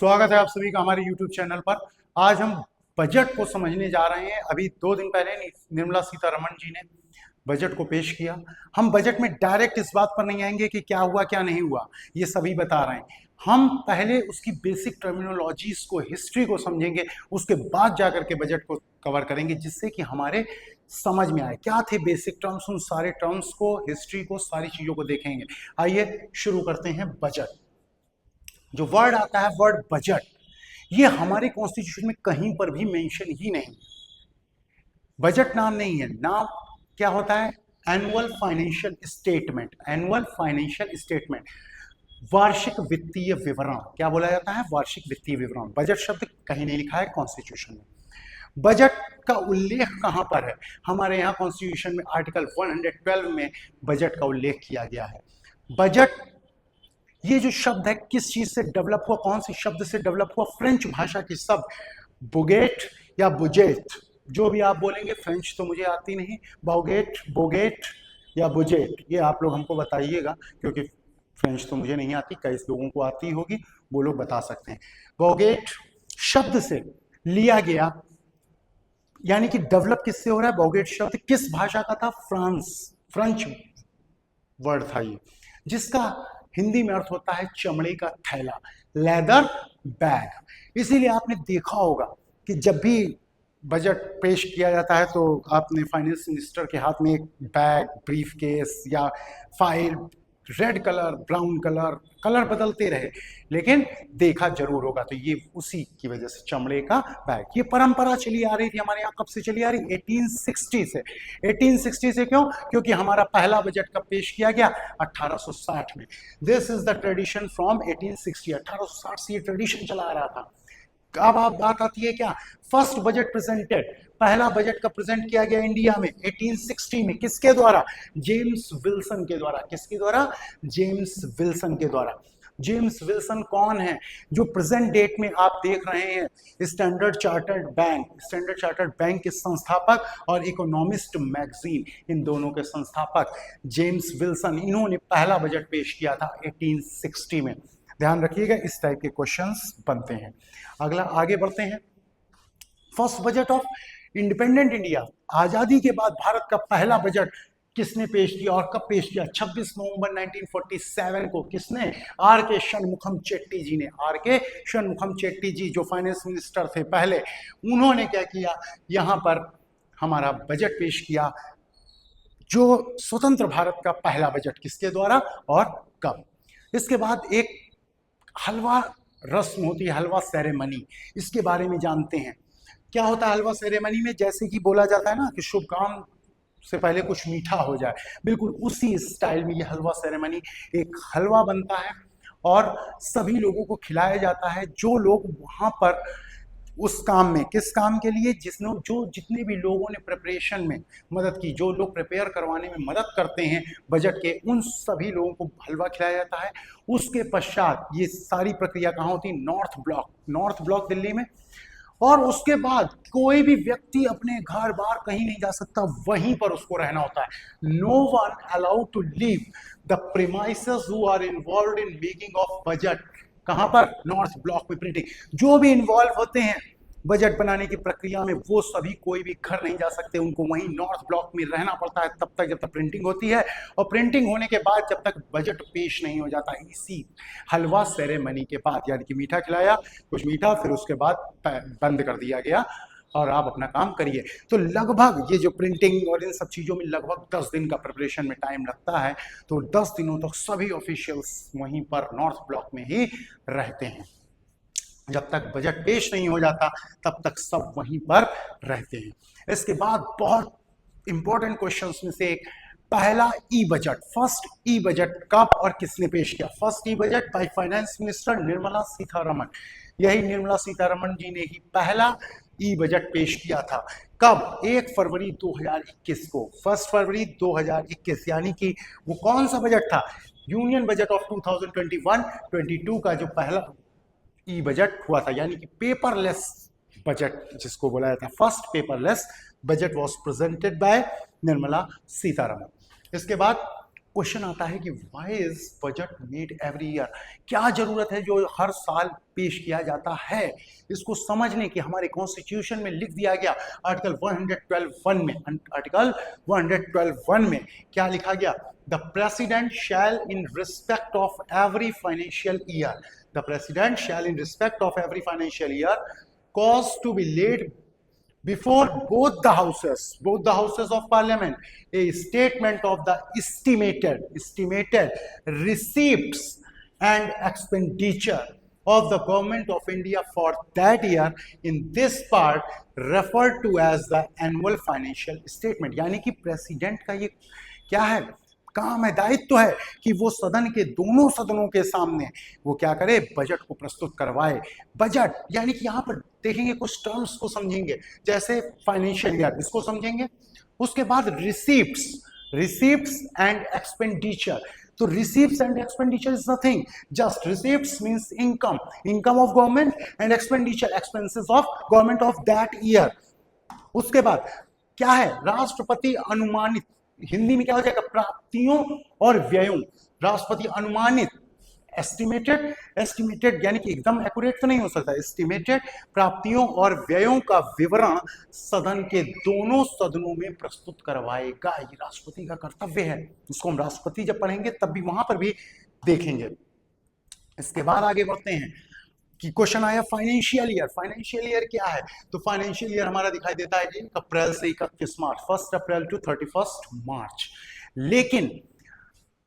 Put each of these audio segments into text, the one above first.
स्वागत है आप सभी का हमारे YouTube चैनल पर। आज हम बजट को समझने जा रहे हैं। अभी 2 दिन पहले निर्मला सीतारमण जी ने बजट को पेश किया। हम बजट में डायरेक्ट इस बात पर नहीं आएंगे कि क्या हुआ क्या नहीं हुआ, ये सभी बता रहे हैं। हम पहले उसकी बेसिक टर्मिनोलॉजीज को, हिस्ट्री को समझेंगे, उसके बाद जाकर के बजट को कवर करेंगे, जिससे कि हमारे समझ में आए क्या थे बेसिक टर्म्स। उन सारे टर्म्स को, हिस्ट्री को, सारी चीजों को देखेंगे। आइए शुरू करते हैं। बजट, जो वर्ड आता है, वर्ड बजट, ये हमारे कॉन्स्टिट्यूशन में कहीं पर भी मेंशन ही नहीं। बजट नाम नहीं है, नाम क्या होता है? Annual financial statement. Annual financial statement, वार्षिक वित्तीय विवरण। क्या बोला जाता है? वार्षिक वित्तीय विवरण। बजट शब्द कहीं नहीं लिखा है कॉन्स्टिट्यूशन में। बजट का उल्लेख कहां पर है? हमारे यहाँ कॉन्स्टिट्यूशन में आर्टिकल 112 में बजट का उल्लेख किया गया है। बजट, ये जो शब्द है किस चीज से डेवलप हुआ, कौन सी शब्द से डेवलप हुआ? फ्रेंच भाषा की शब्द बुगेट या बुजेट, जो भी आप बोलेंगे। फ्रेंच तो मुझे आती नहीं, बोगेट, बोगेट या बुजेट, ये आप लोग हमको बताइएगा, क्योंकि फ्रेंच तो मुझे नहीं आती, कई लोगों को आती होगी, वो लोग बता सकते हैं। बोगेट शब्द से लिया गया, यानी कि डेवलप किससे हो रहा है? बोगेट शब्द किस भाषा का था? फ्रेंच वर्ड था ये, जिसका हिंदी में अर्थ होता है चमड़े का थैला, लेदर बैग। इसीलिए आपने देखा होगा कि जब भी बजट पेश किया जाता है तो आपने फाइनेंस मिनिस्टर के हाथ में एक बैग, ब्रीफ केस या file, red colour, brown colour, colour बदलते रहे, लेकिन देखा जरूर होगा। तो ये उसी की वजह से चमड़े का बैग, ये परंपरा चली आ रही थी हमारे यहाँ। कब से चली आ रही? 1860 से। 1860 से क्यों? क्योंकि हमारा पहला बजट कब पेश किया गया? 1860 में। This is the tradition from 1860। 1860 से ये ट्रेडिशन चला आ रहा था। अब आप बात आती है क्या? फर्स्ट बजट प्रेजेंटेड, पहला बजट का प्रेजेंट किया गया इंडिया में 1860 में। किसके द्वारा? जेम्स विल्सन के द्वारा। किसके द्वारा? जेम्स विल्सन के द्वारा। जेम्स विल्सन कौन है? जो प्रेजेंट डेट में आप देख रहे हैं standard chartered bank, standard chartered bank के संस्थापक और इकोनॉमिस्ट मैगजीन, इन दोनों के संस्थापक जेम्स विल्सन, इन्होंने पहला बजट पेश किया था 1860 में। ध्यान रखिएगा, इस टाइप के क्वेश्चंस बनते हैं। अगला आगे बढ़ते हैं। First budget of independent India, आजादी के बाद भारत का पहला बजट किसने पेश किया और कब पेश किया? 26 नवंबर 1947 को। किसने? आर के शनमुखम चेट्टी जी ने। आर के शनमुखम चेट्टी जी जो फाइनेंस मिनिस्टर थे पहले, उन्होंने क्या किया? यहां पर हमारा बजट पेश किया, जो स्वतंत्र भारत का पहला बजट। किसके द्वारा और कब? इसके बाद एक हलवा रस्म होती है, हलवा सेरेमनी, इसके बारे में जानते हैं। क्या होता है हलवा सेरेमनी में? जैसे कि बोला जाता है ना कि शुभ काम से पहले कुछ मीठा हो जाए, बिल्कुल उसी स्टाइल में ये हलवा सेरेमनी। एक हलवा बनता है और सभी लोगों को खिलाया जाता है, जो लोग वहां पर उस काम में, किस काम के लिए? जो जितने भी लोगों ने प्रिपरेशन में मदद की, जो लोग प्रिपेयर करवाने में मदद करते हैं बजट के, उन सभी लोगों को हलवा खिलाया जाता है। उसके पश्चात ये सारी प्रक्रिया कहाँ होती? North block, north block Delhi में। और उसके बाद कोई भी व्यक्ति अपने घर बाहर कहीं नहीं जा सकता, वहीं पर उसको रहना होता है। No one allowed to leave the premises who are involved in making of budget. कहां पर? नॉर्थ ब्लॉक में प्रिंटिंग। जो भी इन्वॉल्व होते हैं बजट बनाने की प्रक्रिया में, वो सभी कोई भी घर नहीं जा सकते, उनको वहीं नॉर्थ ब्लॉक में रहना पड़ता है तब तक जब तक प्रिंटिंग होती है, और प्रिंटिंग होने के बाद जब तक बजट पेश नहीं हो जाता, इसी हलवा सेरेमनी के बाद, यानी कि मीठा खिलाया, कुछ मीठा, फिर उसके बाद बंद कर दिया गया और आप अपना काम करिए। तो लगभग ये जो प्रिंटिंग और इन सब चीज़ों में लगभग 10 दिन का प्रिपरेशन में टाइम लगता है। तो 10 दिनों तक सभी ऑफिशियल्स वहीं पर नॉर्थ ब्लॉक में ही रहते हैं। जब तक बजट पेश नहीं हो जाता तब तक सब वहीं पर रहते हैं। इसके बाद बहुत इंपॉर्टेंट क्वेश्चंस में से एक, पहला ई बजट, फर्स्ट ई बजट कब और किसने पेश किया? First E budget by finance minister Nirmala Sitharaman. यही निर्मला सीतारमण जी ने ही पहला ई बजट पेश किया था। कब? 1 फरवरी 2021 को। 1 फरवरी 2021, यानी कि वो कौन सा बजट था? यूनियन बजट ऑफ 2021-22 का जो पहला ई बजट हुआ था, यानी कि पेपरलेस बजट जिसको बोला जाता है। First paperless budget was presented by Nirmala Sitharaman. इसके बाद क्वेश्चन आता है कि why is budget made every year, क्या जरूरत है जो हर साल पेश किया जाता है। इसको समझने की हमारे कॉन्स्टिट्यूशन में लिख दिया गया आर्टिकल 112(1) में, आर्टिकल 112(1) में क्या लिखा गया, the president shell in respect of every financial year, the president shell in respect of every financial year cause to be laid before both the houses of parliament, a statement of the estimated receipts and expenditure of the government of India for that year, in this part referred to as the annual financial statement। यानी कि president का ये क्या है, काम है, दायित्व है कि वो सदन के दोनों सदनों के सामने वो क्या करे, बजट को प्रस्तुत करवाए। बजट यानी कि यहाँ पर देखेंगे कुछ टर्म्स को समझेंगे, जैसे फाइनेंशियल ईयर इसको समझेंगे, उसके बाद रिसीप्ट्स एंड एक्सपेंडिचर। तो receipts and expenditure is nothing, just receipts means income of government and expenditure expenses of government of that year. उसके बाद क्या है, राष्ट्रपति अनुमानित, हिंदी में क्या हो जाएगा, प्राप्तियों और व्ययों, राष्ट्रपति अनुमानित, एस्टिमेटेड यानी कि एकदम एक्यूरेट तो नहीं हो सकता, एस्टिमेटेड प्राप्तियों और व्ययों का विवरण सदन के दोनों सदनों में प्रस्तुत करवाएगा। ये राष्ट्रपति का कर्तव्य है। इसको हम राष्ट्रपति जब पढ़ेंगे तब भी वहां पर भी देखेंगे। इसके बाद आगे बढ़ते हैं कि क्वेश्चन आया फाइनेंशियल ईयर क्या है। तो फाइनेंशियल ईयर हमारा दिखाई देता है 1 अप्रैल से 31 मार्च, 1 अप्रैल टू 31 मार्च। लेकिन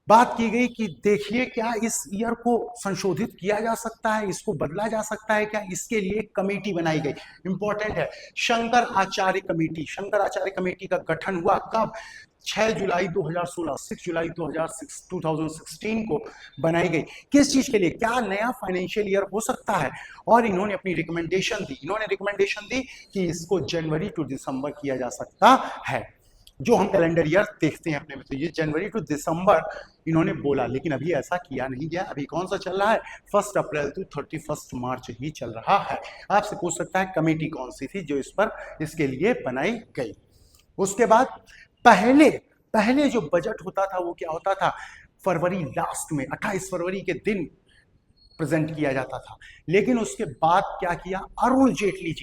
बात की गई कि देखिए क्या इस ईयर को संशोधित किया जा सकता है, इसको बदला जा सकता है क्या, इसके लिए कमेटी बनाई गई, इंपॉर्टेंट है, शंकर आचार्य कमेटी का गठन हुआ कब, 6 जुलाई 2016, 6 जुलाई 2016 को बनाई गई। किस चीज के लिए, क्या नया फाइनेंशियल ईयर हो सकता है, और इन्होंने अपनी रिकमेंडेशन दी कि इसको जनवरी टू दिसंबर किया जा सकता है, जो हम कैलेंडर ईयर देखते हैं अपने में। तो ये जनवरी टू दिसंबर इन्होंने बोला, लेकिन अभी ऐसा किया नहीं गया। अभी कौन सा चल रहा है, 1 अप्रैल टू 31 मार्च ही चल रहा है। आपसे पूछ सकता है कमेटी कौन सी थी जो इसके लिए बनाई गई। उसके बाद पहले जो बजट होता था वो क्या होता था, फरवरी लास्ट में 28 फरवरी के दिन प्रेजेंट किया जाता था। लेकिन उसके बाद क्या किया, अरुण जेटली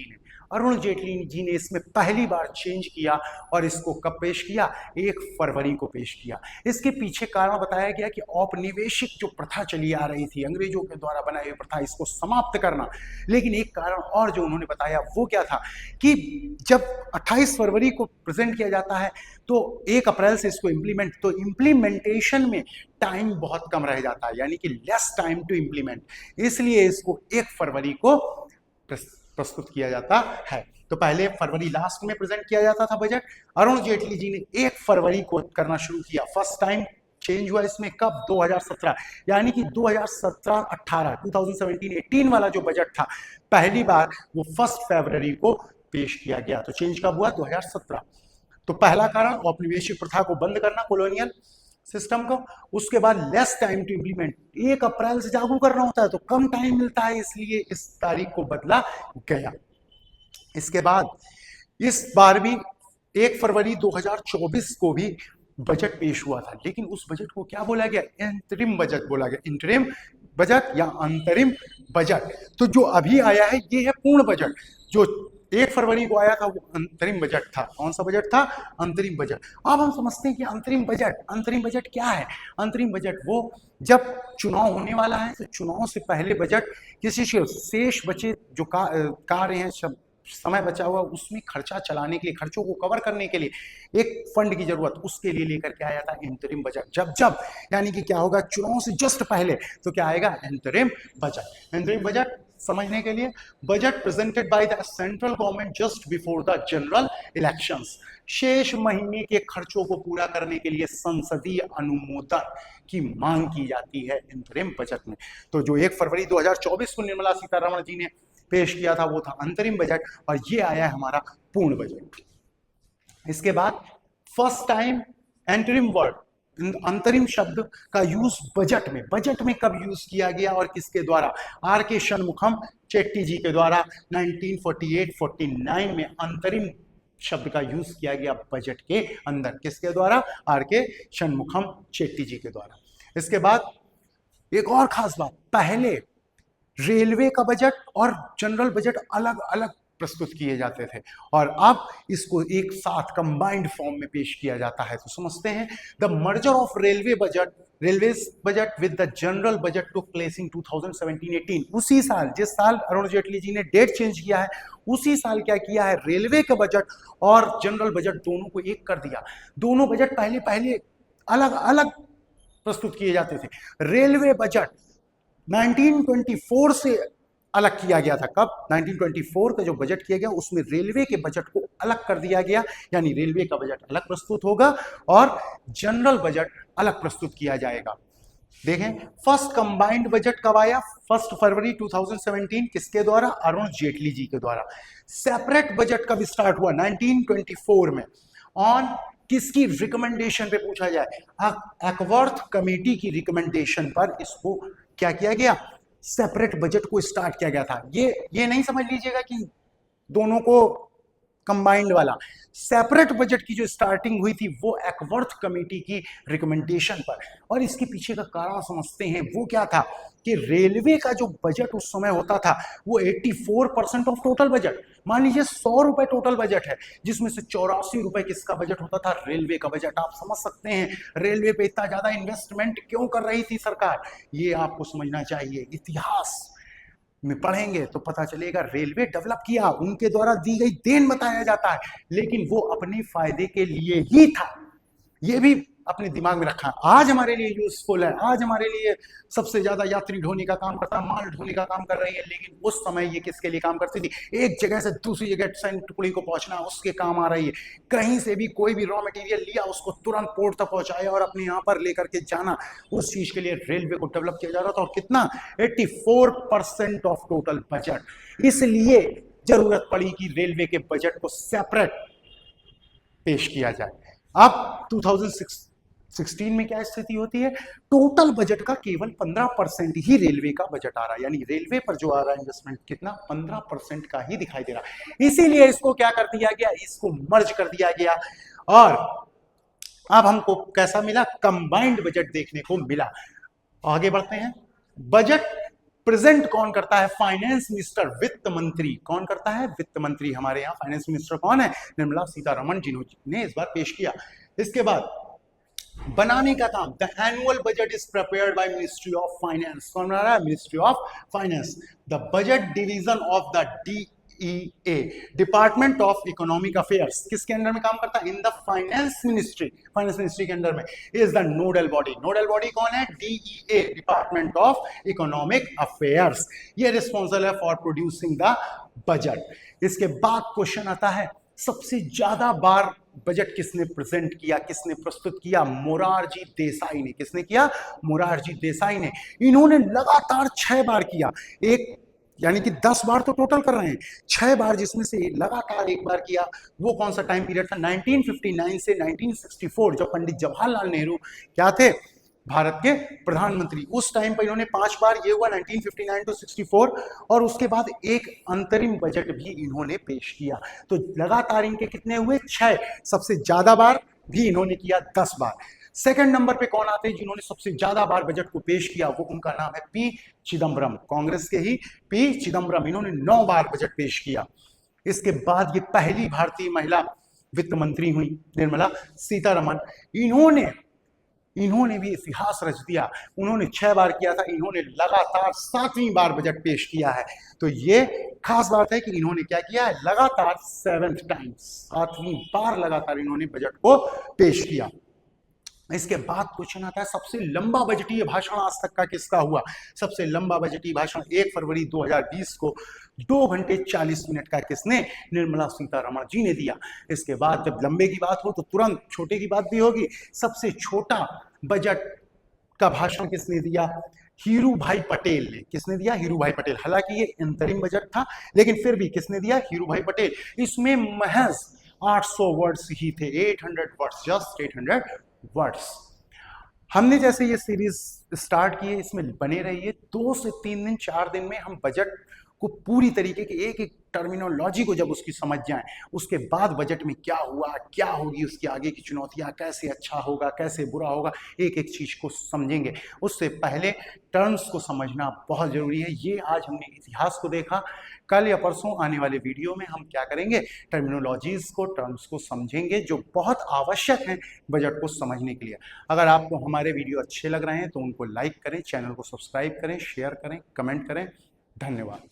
जी ने इसमें पहली बार चेंज किया और इसको कब पेश किया, 1 फरवरी को पेश किया। इसके पीछे कारण बताया गया कि औपनिवेशिक जो प्रथा चली आ रही थी, अंग्रेजों के द्वारा बनाई हुई प्रथा, इसको समाप्त करना। लेकिन एक कारण और जो उन्होंने बताया वो क्या था कि जब 28 फरवरी को प्रेजेंट किया जाता है तो 1 अप्रैल से इसको इम्प्लीमेंटेशन में टाइम बहुत कम रह जाता है, यानी कि लेस टाइम टू इम्प्लीमेंट, इसलिए इसको 1 फरवरी को प्रस्तुत किया जाता है। तो पहले फरवरी लास्ट में प्रेजेंट किया जाता था बजट, अरुण जेटली जी ने 1 फरवरी को करना शुरू किया। फर्स्ट टाइम चेंज हुआ इसमें कब, 2017, यानी कि 2017-18 2017-18 वाला जो बजट था पहली बार वो 1 फरवरी को पेश किया गया। तो चेंज कब हुआ, 2017। तो पहला कारण औपनिवेशिक प्रथा को बंद करना, कॉलोनियल सिस्टम को। उसके बाद लेस टाइम टू इम्प्लीमेंट, 1 अप्रैल से लागू करना होता है तो कम टाइम मिलता है, इसलिए इस तारीख को बदला गया। इसके बाद इस बार भी 1 फरवरी 2024 को भी बजट पेश हुआ था, लेकिन उस बजट को क्या बोला गया, इंतरिम बजट बोला गया, इंतरिम बजट या अंतरिम बजट। तो जो अभी आया है ये है पूर्ण बजट, जो 1 फरवरी को आया था वो अंतरिम बजट था। कौन सा बजट था, अंतरिम बजट। अब हम समझते हैं कि अंतरिम बजट क्या है। अंतरिम बजट वो जब चुनाव होने वाला है तो चुनाव से पहले बजट किसी शेष बचे जो कार्य हैं, समय बचा हुआ, उसमें खर्चा चलाने के लिए, खर्चों को कवर करने के लिए एक फंड की जरूरत, उसके लिए लेकर के आया था इंतरिम बजट। जब यानी कि क्या होगा, चुनाव से जस्ट पहले तो क्या आएगा, इंतरिम बजट। इंतरिम बजट समझने के लिए, budget presented by the central government just before the general elections, शेष महीने के खर्चों को पूरा करने के लिए संसदीय अनुमोदन की मांग की जाती है इंतरिम बजट में। तो जो 1 फरवरी 2024 को निर्मला सीतारमण जी ने पेश किया था वो था अंतरिम बजट, और ये आया है हमारा पूर्ण बजट। इसके बाद फर्स्ट टाइम एंटरिम वर्ड, अंतरिम शब्द का यूज बजट में कब यूज किया गया और किसके द्वारा, आर के शनमुखम चेट्टी जी के द्वारा 1948-49 में अंतरिम शब्द का यूज किया गया बजट के अंदर, किसके द्वारा? आर के षणमुखम चेट्टी जी के द्वारा। इसके बाद एक और खास बात, पहले रेलवे का बजट और जनरल बजट अलग अलग प्रस्तुत किए जाते थे और अब इसको एक साथ कंबाइंड फॉर्म में पेश किया जाता है। तो समझते हैं, the merger of railway budget with the general budget took place in 2017-18। उसी साल, जिस साल अरुण जेटली जी ने डेट चेंज किया है, उसी साल क्या किया है, रेलवे का बजट और जनरल बजट दोनों को एक कर दिया। दोनों बजट पहले अलग अलग प्रस्तुत किए जाते थे। रेलवे बजट 1924 से अलग किया गया था। कब? 1924 का जो बजट किया गया उसमें रेलवे के बजट को अलग कर दिया गया, यानी रेलवे का बजट अलग प्रस्तुत होगा और जनरल बजट अलग प्रस्तुत किया जाएगा। देखें, फर्स्ट कंबाइंड बजट कब आया? 1 फरवरी 2017। किसके द्वारा? अरुण जेटली जी के द्वारा। सेपरेट बजट कब स्टार्ट हुआ? 1924 में। ऑन किसकी रिकमेंडेशन पे पूछा जाए? एकवर्थ कमेटी की रिकमेंडेशन पर इसको क्या किया गया? सेपरेट बजट को स्टार्ट किया गया था। ये नहीं समझ लीजिएगा कि दोनों को कंबाइंड वाला। सेपरेट बजट की जो स्टार्टिंग हुई थी वो एकवर्थ कमेटी की रिकमेंडेशन पर, और इसके पीछे का कारण समझते हैं। वो क्या था कि रेलवे का जो बजट उस समय होता था वो 84% ऑफ टोटल बजट, मान लीजिए 100 रुपए टोटल बजट है, जिसमें से 84 रुपए किसका बजट होता था? रेलवे का बजट। आप समझ सकते हैं रेलवे पे इतना ज्यादा इन्वेस्टमेंट क्यों कर रही थी सरकार, ये आपको समझना चाहिए। इतिहास में पढ़ेंगे तो पता चलेगा रेलवे डेवलप किया, उनके द्वारा दी गई देन बताया जाता है, लेकिन वो अपने फायदे के लिए ही था। ये भी अपने दिमाग में रखा। आज हमारे लिए यूजफुल है, आज हमारे लिए सबसे ज्यादा यात्री ढोने का काम करता है, माल ढोने का काम कर रही है, लेकिन उस समय ये किसके लिए काम करती थी? एक जगह से दूसरी जगह सैनिक टुकड़ी को पहुंचना उसके काम आ रही है। कहीं से भी कोई भी रॉ मटेरियल लिया उसको तुरंत पोर्ट तक पहुंचाया और अपने यहाँ पर लेकर के जाना, उस चीज के लिए रेलवे को डेवलप किया जा रहा था। और कितना? 84% ऑफ टोटल बजट। इसलिए जरूरत पड़ी कि रेलवे के बजट को सेपरेट पेश किया जाए। अब 2016 में क्या स्थिति होती है? टोटल बजट का केवल 15% ही रेलवे का बजट आ रहा है, यानी रेलवे पर जो आ रहा है इन्वेस्टमेंट कितना? 15% का ही दिखाई दे रहा है। इसीलिए इसको क्या कर दिया गया? इसको मर्ज कर दिया गया और अब हमको कैसा मिला? कंबाइंड बजट देखने को मिला। आगे बढ़ते हैं। बजट प्रेजेंट कौन करता है? फाइनेंस मिनिस्टर, वित्त मंत्री। कौन करता है? वित्त मंत्री। हमारे यहाँ फाइनेंस मिनिस्टर कौन है? निर्मला सीतारमण जिन्होंने इस बार पेश किया। इसके बाद बनाने का काम, the annual budget is prepared by ministry of finance. कौन बना रहा है? Ministry of finance. The budget division of the DEA, department of economic affairs, किसके अंडर में काम करता है? In the finance ministry. Finance ministry के अंडर में is the nodal body. Nodal body कौन है? DEA, department of economic affairs. ये रिस्पॉन्सिबल है फॉर प्रोड्यूसिंग द बजट। इसके बाद क्वेश्चन आता है, सबसे ज्यादा बार बजट किसने प्रेजेंट किया, किसने प्रस्तुत किया? मोरारजी देसाई ने। किसने किया? मोरारजी देसाई ने। इन्होंने लगातार 6 बार किया। एक यानी कि 10 बार तो टोटल कर रहे हैं, 6 बार जिसमें से लगातार एक बार किया। वो कौन सा टाइम पीरियड था? 1959 से 1964, जब पंडित जवाहरलाल नेहरू क्या थे? भारत के प्रधानमंत्री। उस टाइम पर इन्होंने 5 बार, ये हुआ 1959 to 64, और उसके बाद एक अंतरिम बजट भी इन्होंने पेश किया। तो लगातार इनके कितने हुए? 6। सबसे ज्यादा बार भी इन्होंने किया 10 बार। सेकंड नंबर पे कौन आते हैं जिन्होंने सबसे ज्यादा बार बजट को पेश किया? वो उनका नाम है पी चिदम्बरम, कांग्रेस के ही पी चिदम्बरम। इन्होंने 9 बार बजट पेश किया। इसके बाद ये पहली भारतीय महिला वित्त मंत्री हुई निर्मला सीतारमण। इन्होंने भी इतिहास रच दिया। उन्होंने 6 बार किया था, इन्होंने लगातार 7वीं बार बजट पेश किया है। तो ये खास बात है कि इन्होंने क्या किया है? लगातार 7th टाइम, 7वीं बार लगातार इन्होंने बजट को पेश किया। इसके बाद क्वेश्चन आता है, सबसे लंबा बजटीय भाषण आज तक का किसका हुआ? सबसे लंबा बजटीय भाषण 1 फरवरी 2020 को 2 घंटे 40 मिनट का किसने? निर्मला सीतारमण जी ने दिया। इसके बाद जब लंबे की बात हो तो तुरंत छोटे की बात भी होगी। सबसे छोटा बजट का भाषण किसने दिया? हीरू भाई पटेल ने। किसने दिया? हीरू भाई पटेल। हालांकि ये अंतरिम बजट था, लेकिन फिर भी किसने दिया? हीरू भाई पटेल। इसमें महज 800 वर्ड्स ही थे, 800 वर्ड्स, जस्ट 800 वर्ड्स। हमने जैसे ये सीरीज स्टार्ट की है, इसमें बने रहिए। 2 से 3 दिन, 4 दिन में हम बजट को पूरी तरीके की एक एक टर्मिनोलॉजी को जब उसकी समझ जाएं, उसके बाद बजट में क्या हुआ, क्या होगी उसकी आगे की चुनौतियां, कैसे अच्छा होगा, कैसे बुरा होगा, एक एक चीज को समझेंगे। उससे पहले टर्म्स को समझना बहुत जरूरी है। ये आज हमने इतिहास को देखा, कल या परसों आने वाले वीडियो में हम क्या करेंगे, टर्मिनोलॉजीज को, टर्म्स को समझेंगे जो बहुत आवश्यक हैं बजट को समझने के लिए। अगर आपको हमारे वीडियो अच्छे लग रहे हैं तो उनको लाइक करें, चैनल को सब्सक्राइब करें, शेयर करें, कमेंट करें। धन्यवाद।